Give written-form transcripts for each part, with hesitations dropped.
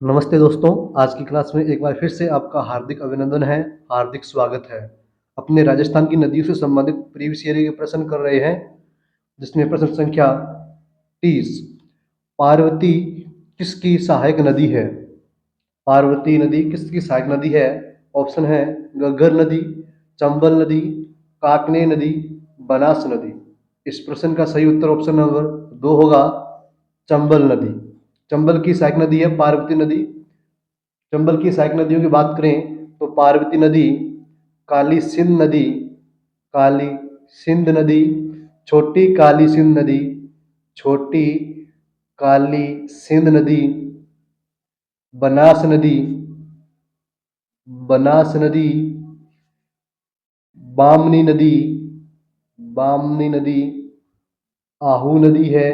नमस्ते दोस्तों, आज की क्लास में एक बार फिर से आपका हार्दिक अभिनंदन है, हार्दिक स्वागत है। अपने राजस्थान की नदियों से संबंधित प्रीवियस ईयर के प्रश्न कर रहे हैं, जिसमें प्रश्न संख्या 30 पार्वती किसकी सहायक नदी है? पार्वती नदी किसकी सहायक नदी है? ऑप्शन है घग्गर नदी, चंबल नदी, काकने नदी, बनास नदी। इस प्रश्न का सही उत्तर ऑप्शन नंबर 2 होगा, चंबल नदी। चंबल की सहायक नदी है पार्वती नदी। चंबल की सहायक नदियों की बात करें तो पार्वती नदी, काली सिंध नदी, काली सिंध नदी, छोटी काली सिंध नदी, छोटी काली सिंध नदी, बनास नदी, बनास नदी, बामनी नदी, बामनी नदी, आहू नदी है,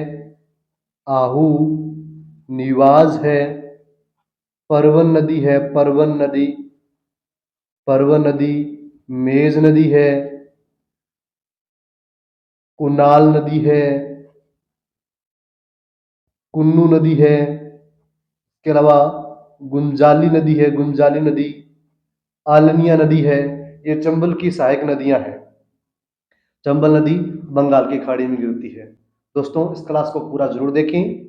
आहू, निवाज है, परवन नदी है, परवन नदी, परवन नदी, मेज नदी है, कुनाल नदी है, कुन्नू नदी है, इसके अलावा गुंजाली नदी है, गुंजाली नदी, आलनिया नदी है। ये चंबल की सहायक नदियां हैं। चंबल नदी बंगाल की खाड़ी में गिरती है। दोस्तों, इस क्लास को पूरा जरूर देखें,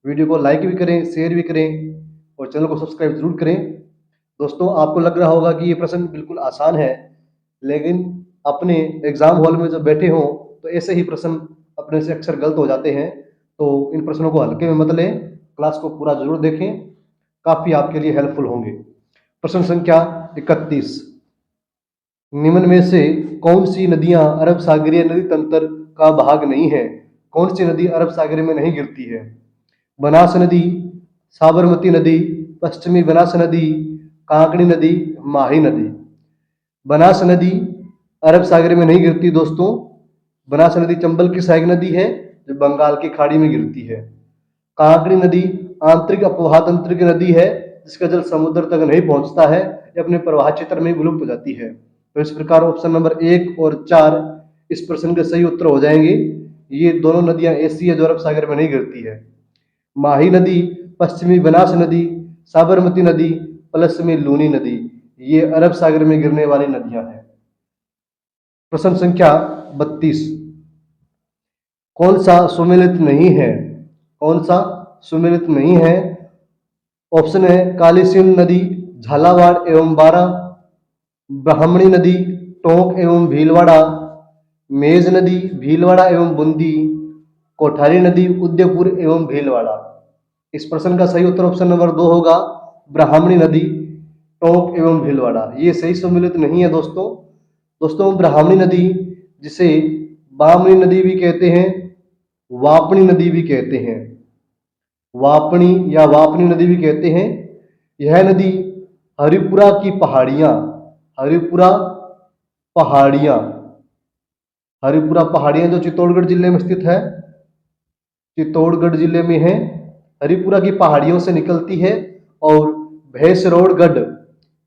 वीडियो को लाइक भी करें, शेयर भी करें और चैनल को सब्सक्राइब जरूर करें। दोस्तों, आपको लग रहा होगा कि ये प्रश्न बिल्कुल आसान है, लेकिन अपने एग्जाम हॉल में जब बैठे हों तो ऐसे ही प्रश्न अपने से अक्सर गलत हो जाते हैं। तो इन प्रश्नों को हल्के में मत लें, क्लास को पूरा जरूर देखें, काफी आपके लिए हेल्पफुल होंगे। प्रश्न संख्या 31, निम्न में से कौन सी नदियां अरब सागरीय नदी तंत्र का भाग नहीं है? कौन सी नदी अरब सागर में नहीं गिरती है? बनास नदी, साबरमती नदी, पश्चिमी बनास नदी, कांकड़ी नदी, माही नदी। बनास नदी अरब सागर में नहीं गिरती दोस्तों। बनास नदी चंबल की सहायक नदी है जो बंगाल की खाड़ी में गिरती है। कांकड़ी नदी आंतरिक अपवाह तंत्र की नदी है, जिसका जल समुद्र तक नहीं पहुंचता है, ये अपने प्रवाह क्षेत्र में विलुप्त हो जाती है। तो इस प्रकार ऑप्शन नंबर 1 और 4 इस प्रश्न के सही उत्तर हो जाएंगे। ये दोनों नदियां ऐसी है जो अरब सागर में नहीं गिरती है। माही नदी, पश्चिमी बनास नदी, साबरमती नदी प्लस में लूनी नदी, ये अरब सागर में गिरने वाली नदियां हैं। प्रश्न संख्या 32, कौन सा सुमेलित नहीं है? कौन सा सुमेलित नहीं है? ऑप्शन है काली सिंध नदी, झालावाड़ एवं बारा, ब्राह्मणी नदी, टोंक एवं भीलवाड़ा, मेज नदी, भीलवाड़ा एवं बूंदी, कोठारी नदी, उदयपुर एवं भीलवाड़ा। इस प्रश्न का सही उत्तर ऑप्शन नंबर 2 होगा, ब्राह्मणी नदी, टोंक एवं भीलवाड़ा। ये सही सम्मिलित नहीं है दोस्तों। दोस्तों, ब्राह्मणी नदी, जिसे बामनी नदी भी कहते हैं, वापनी नदी भी कहते हैं, वापनी या वापनी नदी भी कहते हैं, यह नदी हरिपुरा की पहाड़ियां, हरिपुरा पहाड़ियां, हरिपुरा पहाड़ियां जो चित्तौड़गढ़ जिले में स्थित है, चित्तौड़गढ़ जिले में है, हरिपुरा की पहाड़ियों से निकलती है और भैंसरौड़गढ़,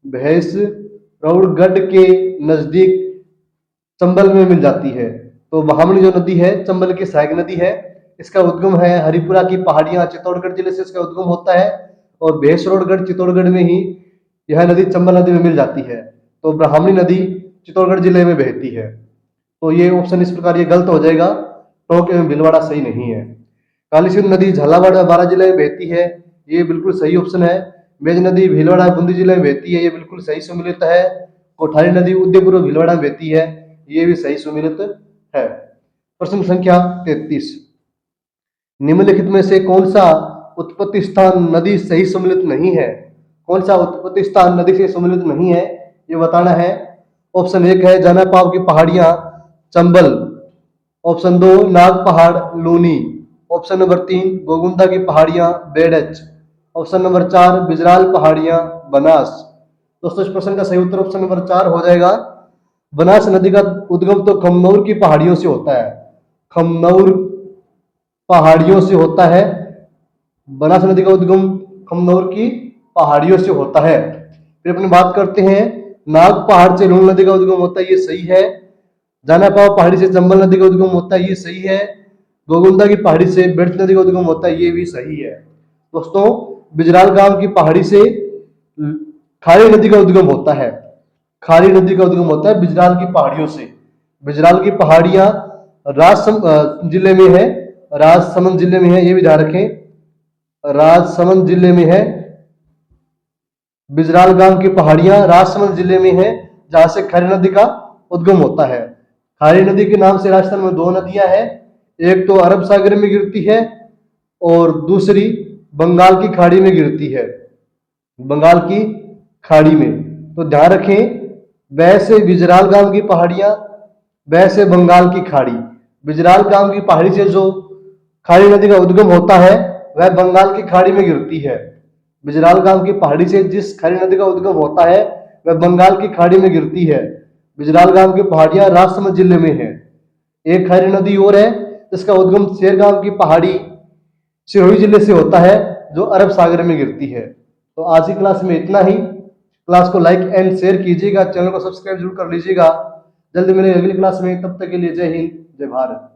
भैंसरौड़गढ़ के नजदीक चंबल में मिल जाती है। तो महामनी जो नदी है चंबल की सहायक नदी है। इसका उद्गम है हरिपुरा की पहाड़ियां, चित्तौड़गढ़ जिले से इसका उद्गम होता है और भैंसरौड़गढ़ चित्तौड़गढ़ में ही यह नदी चंबल नदी में मिल जाती है। तो ब्राह्मणी नदी चित्तौड़गढ़ जिले में बहती है। तो ये ऑप्शन इस प्रकार ये गलत हो जाएगा, टोंक एवं भीलवाड़ा सही नहीं है। काली सिंध नदी झालावाड़ और बारां जिले में बहती है, ये बिल्कुल सही ऑप्शन है। मेज नदी भीलवाड़ा बूंदी जिले में बहती है, ये बिल्कुल सही सम्मिलित है। कोठारी नदी उदयपुर और भीलवाड़ा में बहती है, ये भी सही सम्मिलित है। प्रश्न संख्या 33, निम्नलिखित में से कौन सा उत्पत्ति स्थान नदी सही सम्मिलित नहीं है? कौन सा उत्पत्ति स्थान नदी से सम्मिलित नहीं है, ये बताना है। ऑप्शन 1 है जाना पाव की पहाड़ियां, चंबल। ऑप्शन 2 नाग पहाड़, लूनी। ऑप्शन नंबर 3 गोगुंदा की पहाड़ियां, बेडच। ऑप्शन नंबर 4 बिजराल पहाड़ियां, बनास। दोस्तों, इस प्रश्न का सही उत्तर ऑप्शन नंबर 4 हो जाएगा। बनास नदी का उद्गम तो खमनौर की पहाड़ियों से होता है, खमनौर पहाड़ियों से होता है। बनास नदी का उद्गम खमनौर की पहाड़ियों से होता है। फिर अपनी बात करते हैं, नाग पहाड़ से लून नदी का उद्गम होता है, ये सही है। जाना पाव पहाड़ी से चंबल नदी का उद्गम होता है, ये सही है। गोगुंदा की पहाड़ी से बेड़च नदी का उद्गम होता है, ये भी सही है। दोस्तों, बिजराल गांव की पहाड़ी से खारी नदी का उद्गम होता है। खारी नदी का उद्गम होता है बिजराल की पहाड़ियों से। बिजराल की पहाड़ियां जिले में है, राजसमंद जिले में है, ये भी ध्यान रखें, राजसमंद जिले में है। बिजराल गांव की पहाड़ियां राजसमंद जिले में है, जहां से खारी नदी का उद्गम होता है। खारी नदी के नाम से राजस्थान में दो नदियां हैं, एक तो अरब सागर में गिरती है और दूसरी बंगाल की खाड़ी में गिरती है, बंगाल की खाड़ी में। तो ध्यान रखें, वैसे बिजराल गांव की पहाड़ियां, वैसे बंगाल की खाड़ी। बिजराल गांव की पहाड़ी से जो खारी नदी का उद्गम होता है वह बंगाल की खाड़ी में गिरती है। बिजराल गांव की पहाड़ी से जिस खारी नदी का उद्गम होता है वह बंगाल की खाड़ी में गिरती है। बिजराल गांव की पहाड़ियां राजसमंद जिले में है। एक खारी नदी और है जिसका उद्गम शेरगांव की पहाड़ी सिरोही जिले से होता है, जो अरब सागर में गिरती है। तो आज की क्लास में इतना ही। क्लास को लाइक एंड शेयर कीजिएगा, चैनल को सब्सक्राइब जरूर कर लीजिएगा। जल्दी मिलेंगे अगली क्लास में, तब तक के लिए जय हिंद, जय भारत।